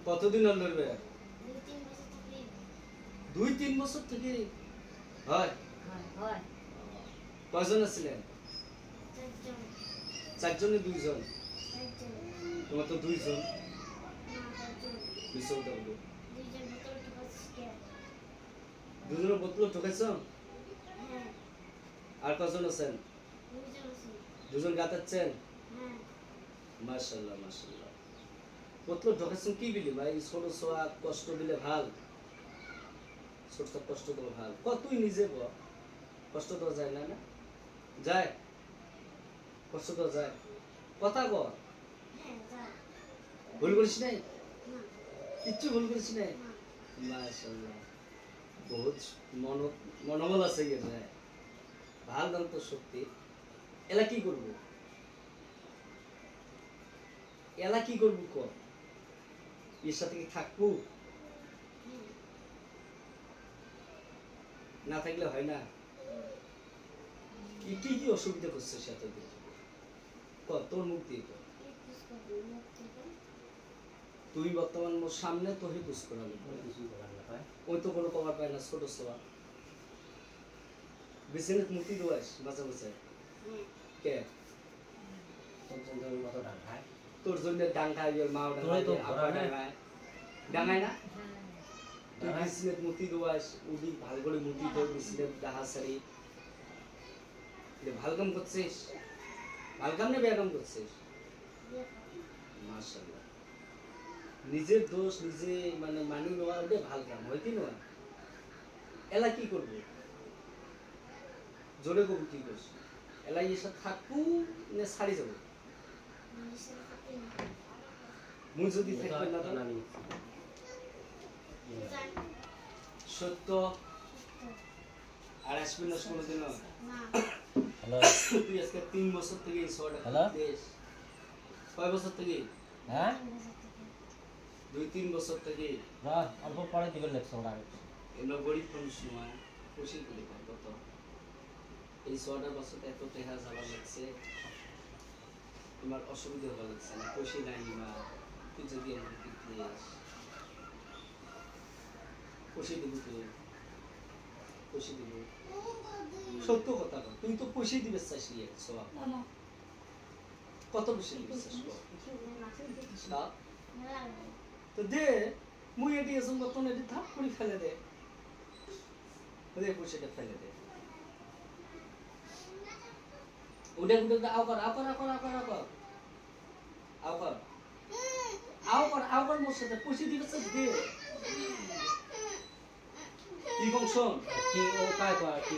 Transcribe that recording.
কতদিন হল ধরবে? 2-3 বছর থেকে হয়। কয়জন আছিলেন? 4 জনে 2 জন। তোমার তো 2 জন। দুজনের বোতল ঠকাইছ? আর কজন আছেন? 2 জন গাতাচ্ছেন? মাশাআল্লাহ মাশাআল্লাহ। বোতল ঠকাইছেন কি বিলি ভাই? ছোট ছোয়া কষ্ট দিলে ভাল। ছোট ছোট কষ্ট দিলে ভাল। কতই নিজে কষ্ট তো যায় না না? যায়? কষ্ট তো যায়। কথা কর। ভুল করিস নাই? কিচ্ছু ভুল করিস নাই? মাশাআল্লাহ। বহুত মনোবল আছে এর। ভাল দাম তো সত্যি। এলা কি করব? এলা কি করব কর? এর সাথে কি থাকবো? না থাকলে হয় না। কি কি অসুবিধা করছে সাথে কর তোর মুখ দিয়ে কর। তুই বর্তমান মোর সামনে তো হি পুষ করালি। ওই তো কোনো কভার পায় না ছোট ছোয়া। বিছানাত মুতি দোয়াস বাঁচা বাঁচায়। কে? তোর জন্য ডাঙ্গায় ওর মা ডাঙ্গায় আপা ডাঙ্গায়। ডাঙ্গায় না? তুই বিছানাত মুতি দোয়াস উদি ভাল করে মুতি তো বিছানাত ডাহা সারি। ভাল কাম করছিস? ভাল কাম না বেকাম করছিস? মাশাআল্লাহ। নিজের দোষ নিজে মানে মানি নেওয়া ওটা ভাল কাম হয় কি নয়? এলা কি করবো? জোরে কবু কি করছ? এলা এসে থাকবো না ছাড়ি যাবো? মুই যদি থাকবে না তো সত্য আর আসবি না কোনোদিনও? তুই আজকে 3 বছর থেকে এই শহরটা দেশ। কয় বছর থেকে? হ্যাঁ 2-3 বছর থেকে। অল্প পরে দিবেন লেখছো ওরা। এমন গরিব মানুষ নয় খুশি করে কত এই 6টা বছর এত টাকা যাওয়া লাগছে। তোমার অসুবিধা হওয়া লাগছে না? খুশি নাই মা তুই যদি আমার দিতে খুশি দিব তুই খুশি দিব সত্য কথা বল। তুই তো খুশি দিবে চাইছিলি সবাই কত খুশি দিবে চাইছিস তো দে মুই এটি এসব মতন এটি থাপ করে ফেলে দে দে খুশিটা ফেলে দে উঠে উঠে আও কর আও কর আও কর আও কর আও কর আও কর আও কর আও কর মোর সাথে খুশি দিবে চাই দে কি বংশন কি ও কায় কয় কি